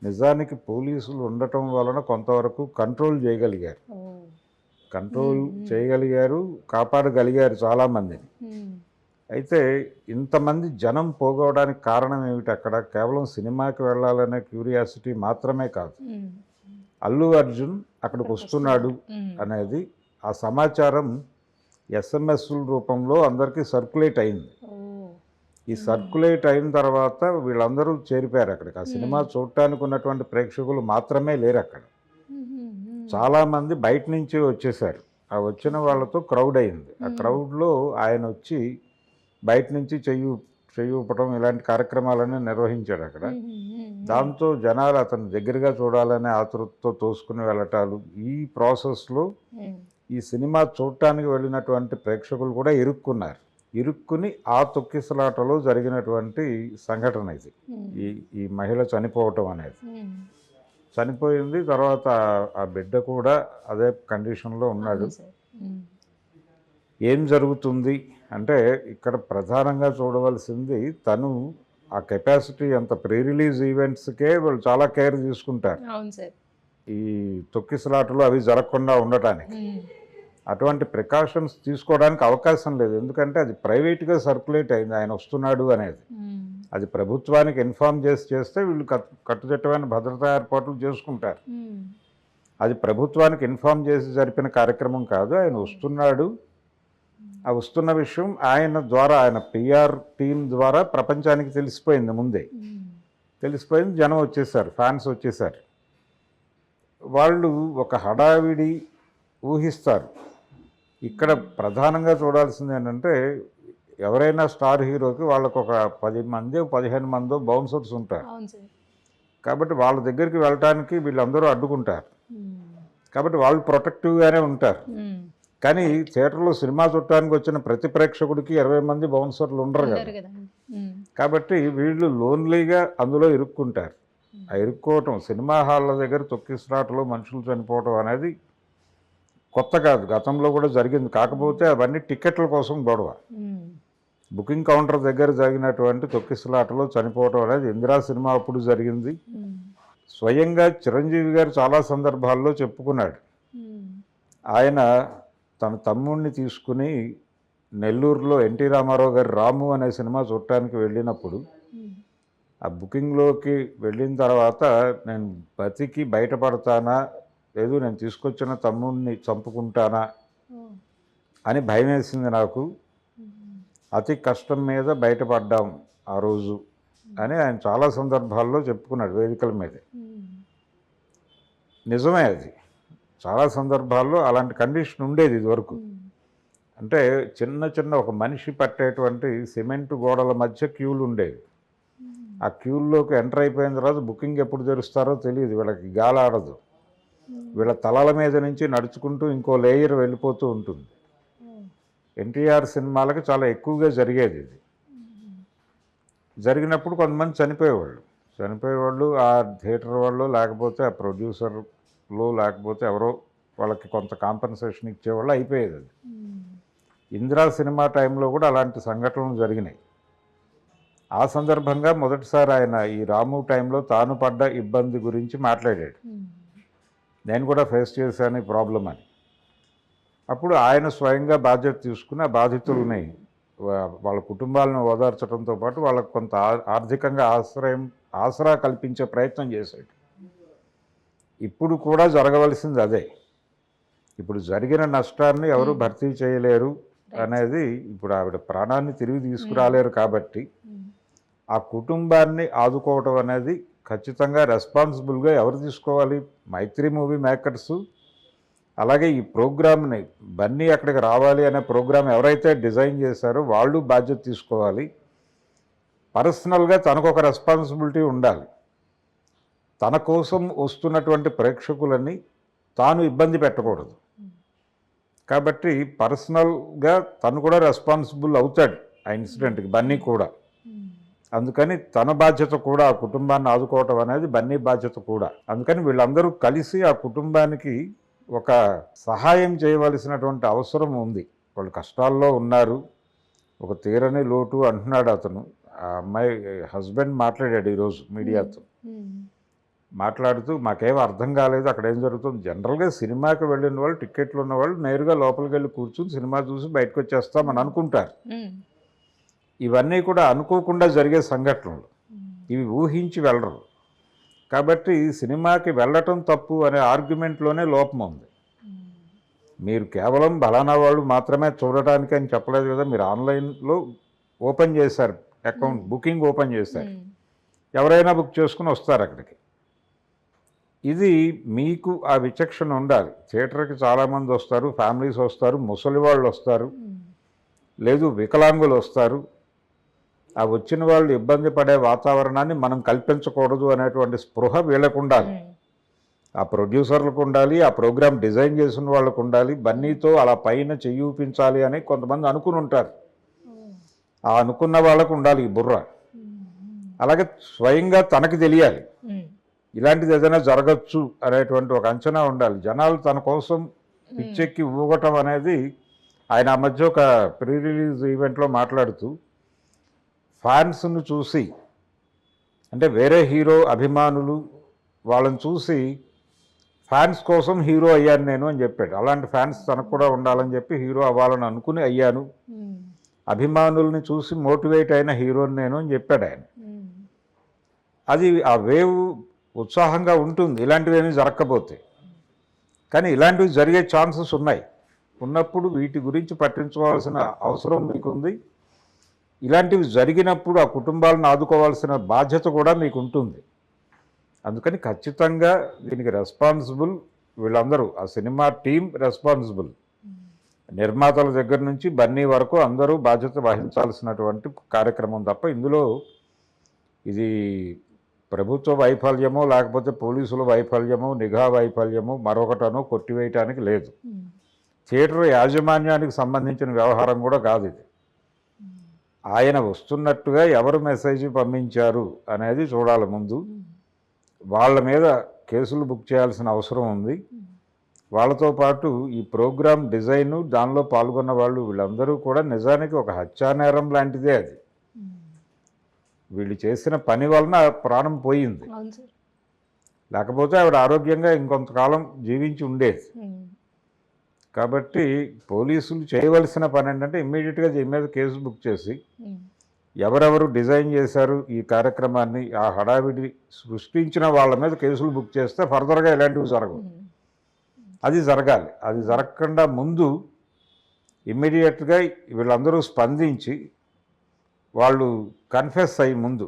నిజానికి పోలీసులు ఉండటం వలన కొంతవరకు కంట్రోల్ చేయగలిగారు. ఓహ్! కంట్రోల్ చేయగలిగారు, కాపాడగలిగారు చాలామందిని. హ్మ్. అయితే ఇంతమంది జనం పోగవడానికి కారణం ఏమిటి అక్కడ? కేవలం సినిమాకి వెళ్ళాలనే క్యూరియాసిటీ మాత్రమే కాదు. హ్మ్. అల్లు అర్జున్ అక్కడికి వస్తున్నాడు హ్మ్. అనేది ఆ సమాచారం ఎస్ఎంఎస్ల రూపంలో అందరికీ సర్క్యులేట్ అయింది. ఓహ్! ఈ సర్క్యులేట్ అయిన తర్వాత వీళ్ళందరూ చేరిపోయారు అక్కడికి. ఆ సినిమా చూడటానికి ఉన్నటువంటి ప్రేక్షకులు మాత్రమే లేరు అక్కడ. చాలామంది బయట నుంచి వచ్చేసారు. ఆ వచ్చిన వాళ్ళతో క్రౌడ్ అయింది. ఆ క్రౌడ్లో ఆయన వచ్చి బయట నుంచి చెయ్యి ఊపటం ఇలాంటి కార్యక్రమాలన్నీ నిర్వహించాడు అక్కడ. దాంతో జనాలు అతను దగ్గరగా చూడాలనే ఆతృతతో తోసుకుని వెళ్ళటాలు, ఈ ప్రాసెస్లో ఈ సినిమా చూడటానికి వెళ్ళినటువంటి ప్రేక్షకులు కూడా ఇరుక్కుని ఆ తొక్కిసలాటలో జరిగినటువంటి సంఘటన ఇది. ఈ మహిళ చనిపోవటం అనేది. చనిపోయింది. తర్వాత ఆ బిడ్డ కూడా అదే కండిషన్లో ఉన్నాడు. ఏం జరుగుతుంది అంటే ఇక్కడ ప్రధానంగా చూడవలసింది తను ఆ కెపాసిటీ అంత ప్రీ రిలీజ్ ఈవెంట్స్కే వాళ్ళు చాలా కేర్ తీసుకుంటారు ఈ తొక్కిసలాటలు అవి జరగకుండా ఉండటానికి. అటువంటి ప్రికాషన్స్ తీసుకోవడానికి అవకాశం లేదు. ఎందుకంటే అది ప్రైవేట్గా సర్క్యులేట్ అయింది ఆయన వస్తున్నాడు అనేది. అది ప్రభుత్వానికి ఇన్ఫార్మ్ చేస్తే వీళ్ళు కట్టుదిట్టమైన భద్రతా ఏర్పాట్లు చేసుకుంటారు. అది ప్రభుత్వానికి ఇన్ఫార్మ్ చేసి జరిపిన కార్యక్రమం కాదు. ఆయన వస్తున్నాడు, ఆ వస్తున్న విషయం ఆయన పిఆర్ టీం ద్వారా ప్రపంచానికి తెలిసిపోయింది. ముందే తెలిసిపోయింది. జనం వచ్చేసారు, ఫ్యాన్స్ వచ్చేసారు. వాళ్ళు ఒక హడావిడి ఊహిస్తారు. ఇక్కడ ప్రధానంగా చూడాల్సింది ఏంటంటే ఎవరైనా స్టార్ హీరోకి వాళ్ళకు ఒక 10 మందో 15 మందో బౌన్సర్స్ ఉంటారు. కాబట్టి వాళ్ళ దగ్గరికి వెళ్ళటానికి వీళ్ళందరూ అడ్డుకుంటారు. కాబట్టి వాళ్ళు ప్రొటెక్టివ్గానే ఉంటారు. కానీ థియేటర్లో సినిమా చూడటానికి వచ్చిన ప్రతి ప్రేక్షకుడికి 20 మంది బౌన్సర్లు ఉండరు కదా. కాబట్టి వీళ్ళు లోన్లీగా అందులో ఇరుక్కుంటారు. ఆ ఇరుక్కోవటం, సినిమా హాళ్ళ దగ్గర తొక్కిసలాటలో మనుషులు చనిపోవటం అనేది కొత్త కాదు, గతంలో కూడా జరిగింది. కాకపోతే అవన్నీ టికెట్ల కోసం గొడవ. బుకింగ్ కౌంటర్ దగ్గర జరిగినటువంటి తొక్కిసలాటలో చనిపోవటం అనేది ఇందిరా సినిమా అప్పుడు జరిగింది. స్వయంగా చిరంజీవి గారు చాలా సందర్భాల్లో చెప్పుకున్నాడు. ఆయన తన తమ్ముడిని తీసుకుని నెల్లూరులో ఎన్టీ రామారావు గారు రాము అనే సినిమా చూడటానికి వెళ్ళినప్పుడు ఆ బుకింగ్లోకి వెళ్ళిన తర్వాత నేను బతికి బయటపడతానా లేదు నేను తీసుకొచ్చిన తమ్ముడిని చంపుకుంటానా అని భయం వేసింది నాకు. అతి కష్టం మీద బయటపడ్డాం ఆ రోజు అని ఆయన చాలా సందర్భాల్లో చెప్పుకున్నాడు వేదికల మీదే. నిజమే, అది చాలా సందర్భాల్లో అలాంటి కండిషన్ ఉండేది ఇదివరకు. అంటే చిన్న ఒక మనిషి పట్టేటువంటి సిమెంట్ గోడల మధ్య క్యూలు ఉండేవి. ఆ క్యూల్లోకి ఎంటర్ అయిపోయిన తర్వాత బుకింగ్ ఎప్పుడు తెరుస్తారో తెలియదు, వీళ్ళకి గాలి ఆడదు. వీళ్ళ తలల మీద నుంచి నడుచుకుంటూ ఇంకో లేయర్ వెళ్ళిపోతూ ఉంటుంది. ఎన్టీఆర్ సినిమాలకి చాలా ఎక్కువగా జరిగేది ఇది. జరిగినప్పుడు కొంతమంది చనిపోయేవాళ్ళు ఆ థియేటర్ వాళ్ళు, లేకపోతే ఆ ప్రొడ్యూసర్లు, లేకపోతే ఎవరో వాళ్ళకి కొంత కాంపెన్సేషన్ ఇచ్చేవాళ్ళు అయిపోయేది అది. ఇందిరా సినిమా టైంలో కూడా అలాంటి సంఘటనలు జరిగినాయి. ఆ సందర్భంగా మొదటిసారి ఆయన ఈ రాము టైంలో తాను పడ్డ ఇబ్బంది గురించి మాట్లాడాడు. నేను కూడా ఫేస్ చేశాను ఈ ప్రాబ్లం అని. అప్పుడు ఆయన స్వయంగా బాధ్యత తీసుకుని ఆ బాధితులని వాళ్ళ కుటుంబాలను ఓదార్చడంతో పాటు వాళ్ళకు కొంత ఆర్థికంగా ఆసరా కల్పించే ప్రయత్నం చేశాడు. ఇప్పుడు కూడా జరగవలసింది అదే. ఇప్పుడు జరిగిన నష్టాన్ని ఎవరు భర్తీ చేయలేరు అనేది, ఇప్పుడు ఆవిడ ప్రాణాన్ని తిరిగి తీసుకురాలేరు కాబట్టి ఆ కుటుంబాన్ని ఆదుకోవటం అనేది ఖచ్చితంగా రెస్పాన్సిబుల్గా ఎవరు తీసుకోవాలి? మైత్రి మూవీ మేకర్సు, అలాగే ఈ ప్రోగ్రామ్ని బన్నీ అక్కడికి రావాలి అనే ప్రోగ్రామ్ ఎవరైతే డిజైన్ చేశారో వాళ్ళు బాధ్యత తీసుకోవాలి. పర్సనల్గా తనకొక రెస్పాన్సిబిలిటీ ఉండాలి. తన కోసం వస్తున్నటువంటి ప్రేక్షకులని తాను ఇబ్బంది పెట్టకూడదు. కాబట్టి పర్సనల్గా తను కూడా రెస్పాన్సిబుల్ అవుతాడు ఆ ఇన్సిడెంట్కి, బన్నీ కూడా. అందుకని తన బాధ్యత కూడా ఆ కుటుంబాన్ని ఆదుకోవటం అనేది బన్నీ బాధ్యత కూడా. అందుకని వీళ్ళందరూ కలిసి ఆ కుటుంబానికి ఒక సహాయం చేయవలసినటువంటి అవసరం ఉంది. వాళ్ళు కష్టాల్లో ఉన్నారు, ఒక తీరని లోటు అంటున్నాడు అతను. ఆ అమ్మాయి హస్బెండ్ మాట్లాడాడు ఈరోజు మీడియాతో. మాట్లాడుతూ మాకేం అర్థం కాలేదు అక్కడ ఏం జరుగుతుంది. జనరల్గా సినిమాకి వెళ్ళిన వాళ్ళు, టిక్కెట్లు ఉన్నవాళ్ళు నేరుగా లోపలికి వెళ్ళి కూర్చుని సినిమా చూసి బయటకు వచ్చేస్తామని అనుకుంటారు. ఇవన్నీ కూడా అనుకోకుండా జరిగే సంఘటనలు, ఇవి ఊహించి వెళ్ళరు. కాబట్టి సినిమాకి వెళ్ళటం తప్పు అనే ఆర్గ్యుమెంట్లోనే లోపం ఉంది. మీరు కేవలం బలానా వాళ్ళు మాత్రమే చూడటానికి అని చెప్పలేదు కదా, మీరు ఆన్లైన్లో ఓపెన్ చేశారు, అకౌంట్ బుకింగ్ ఓపెన్ చేశారు, ఎవరైనా బుక్ చేసుకుని వస్తారు అక్కడికి. ఇది మీకు ఆ విచక్షణ ఉండాలి. థియేటర్కి చాలామంది వస్తారు, ఫ్యామిలీస్ వస్తారు, ముసలి వాళ్ళు వస్తారు, లేదు వికలాంగులు వస్తారు. ఆ వచ్చిన వాళ్ళు ఇబ్బంది పడే వాతావరణాన్ని మనం కల్పించకూడదు అనేటువంటి స్పృహ వీళ్ళకు ఉండాలి, ఆ ప్రొడ్యూసర్లకు ఉండాలి, ఆ ప్రోగ్రామ్ డిజైన్ చేసిన వాళ్ళకు ఉండాలి. బన్నీతో అలా పైన చెయ్యి ఊపించాలి అని కొంతమంది అనుకుని ఉంటారు. ఆ అనుకున్న వాళ్ళకు ఉండాలి ఈ బుర్ర. అలాగే స్వయంగా తనకి తెలియాలి ఇలాంటిది ఏదైనా జరగచ్చు అనేటువంటి ఒక అంచనా ఉండాలి. జనాలు తన కోసం పిచ్చెక్కి ఊగటం అనేది, ఆయన ఆ మధ్య ఒక ప్రీ రిలీజ్ ఈవెంట్లో మాట్లాడుతూ ఫ్యాన్స్ను చూసి, అంటే వేరే హీరో అభిమానులు వాళ్ళని చూసి ఫ్యాన్స్ కోసం హీరో అయ్యాను నేను అని చెప్పాడు. అలాంటి ఫ్యాన్స్ తనకు కూడా ఉండాలని చెప్పి హీరో అవ్వాలని అనుకుని అయ్యాను, అభిమానుల్ని చూసి మోటివేట్ అయిన హీరోని నేను అని చెప్పాడు ఆయన. అది ఆ వేవ్ ఉత్సాహంగా ఉంటుంది ఇలాంటివి ఏమీ జరగకపోతే. కానీ ఇలాంటివి జరిగే ఛాన్సెస్ ఉన్నాయి. ఉన్నప్పుడు వీటి గురించి పట్టించుకోవాల్సిన అవసరం మీకుంది. ఇలాంటివి జరిగినప్పుడు ఆ కుటుంబాలను ఆదుకోవాల్సిన బాధ్యత కూడా మీకు ఉంటుంది. అందుకని ఖచ్చితంగా దీనికి రెస్పాన్సిబుల్ వీళ్ళందరూ, ఆ సినిమా టీం రెస్పాన్సిబుల్, నిర్మాతల దగ్గర నుంచి బన్నీ వరకు అందరూ బాధ్యత వహించాల్సినటువంటి కార్యక్రమం తప్ప ఇందులో ఇది ప్రభుత్వ వైఫల్యమో లేకపోతే పోలీసుల వైఫల్యమో నిఘా వైఫల్యమో మరొకటనో కొట్టివేయటానికి లేదు. థియేటర్ యాజమాన్యానికి సంబంధించిన వ్యవహారం కూడా కాదు ఇది. ఆయన వస్తున్నట్టుగా ఎవరు మెసేజ్ పంపించారు అనేది చూడాలి ముందు. వాళ్ళ మీద కేసులు బుక్ చేయాల్సిన అవసరం ఉంది. వాళ్ళతో పాటు ఈ ప్రోగ్రామ్ డిజైను, దానిలో పాల్గొన్న వాళ్ళు వీళ్ళందరూ కూడా నిజానికి ఒక హత్యానేరం లాంటిదే అది. వీళ్ళు చేసిన పని వలన ప్రాణం పోయింది, లేకపోతే ఆవిడ ఆరోగ్యంగా ఇంకొంతకాలం జీవించి ఉండేది. కాబట్టి పోలీసులు చేయవలసిన పని ఏంటంటే ఇమ్మీడియట్గా దీని మీద కేసు బుక్ చేసి ఎవరెవరు డిజైన్ చేశారు ఈ కార్యక్రమాన్ని, ఆ హడావిడి సృష్టించిన వాళ్ళ మీద కేసులు బుక్ చేస్తే ఫర్దర్గా ఇలాంటివి జరగవు. అది జరగాలి. అది జరగకుండా ముందు ఇమ్మీడియట్గా వీళ్ళందరూ స్పందించి వాళ్ళు కన్ఫెస్ అయ్యి ముందు